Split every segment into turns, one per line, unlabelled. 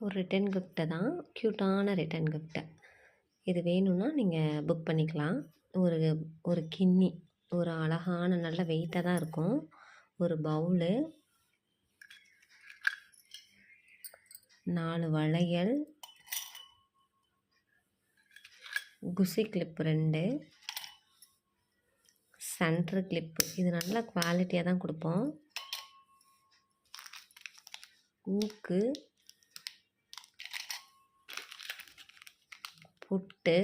ஒரு ரிட்டன் கிஃப்ட்டை தான், க்யூட்டான ரிட்டன் கிஃப்ட்டை. இது வேணும்னா நீங்கள் புக் பண்ணிக்கலாம். ஒரு ஒரு கிண்ணி, ஒரு அழகான நல்ல வெயிட்டாக தான் இருக்கும். ஒரு பவுலு, 4 வளையல், குஷி கிளிப் 2, சென்டர் கிளிப்பு. இது நல்ல குவாலிட்டியாக தான் கொடுப்போம். ஊக்கு, புட்டு,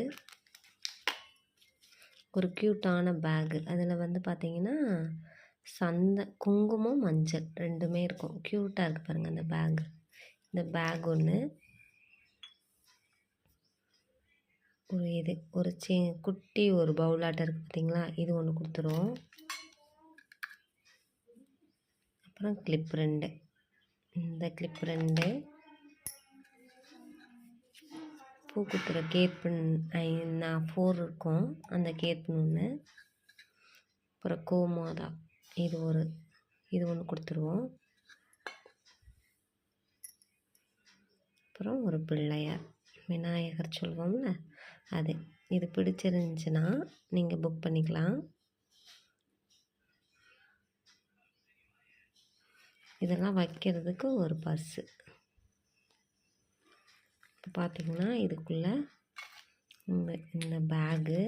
ஒரு க்யூட்டான பேகு. அதில் வந்து பார்த்திங்கன்னா குங்குமம், மஞ்சள் 2மே இருக்கும். க்யூட்டாக இருக்குது பாருங்கள் அந்த பேகு. இந்த பேக் ஒன்று, ஒரு குட்டி ஒரு பவுலாட்டம் இருக்குது பார்த்தீங்களா, இது ஒன்று கொடுத்துருவோம். அப்புறம் கிளிப் 2, இந்த கிளிப் 2, பூ குத்துற கேப்பு 4 இருக்கும், அந்த கேப்பு ஒன்று. அப்புறம் கோமாதா, இது ஒன்று கொடுத்துருவோம். அப்புறம் ஒரு பிள்ளையார், விநாயகர் சொல்லுவோம்ல அது. இது பிடிச்சிருந்துச்சுன்னா நீங்கள் புக் பண்ணிக்கலாம். இதெல்லாம் வைக்கிறதுக்கு ஒரு பர்ஸு. இப்போ பார்த்திங்கன்னா இதுக்குள்ளே இந்த பேகு,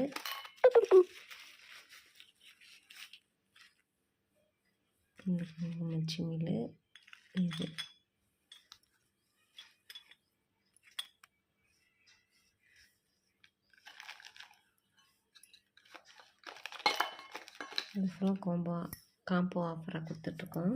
இந்த குங்குமச்சிமிழ், இது இது ஃபுல்லாக காம்போ ஆஃபராக கொடுத்துட்ருக்கோம்.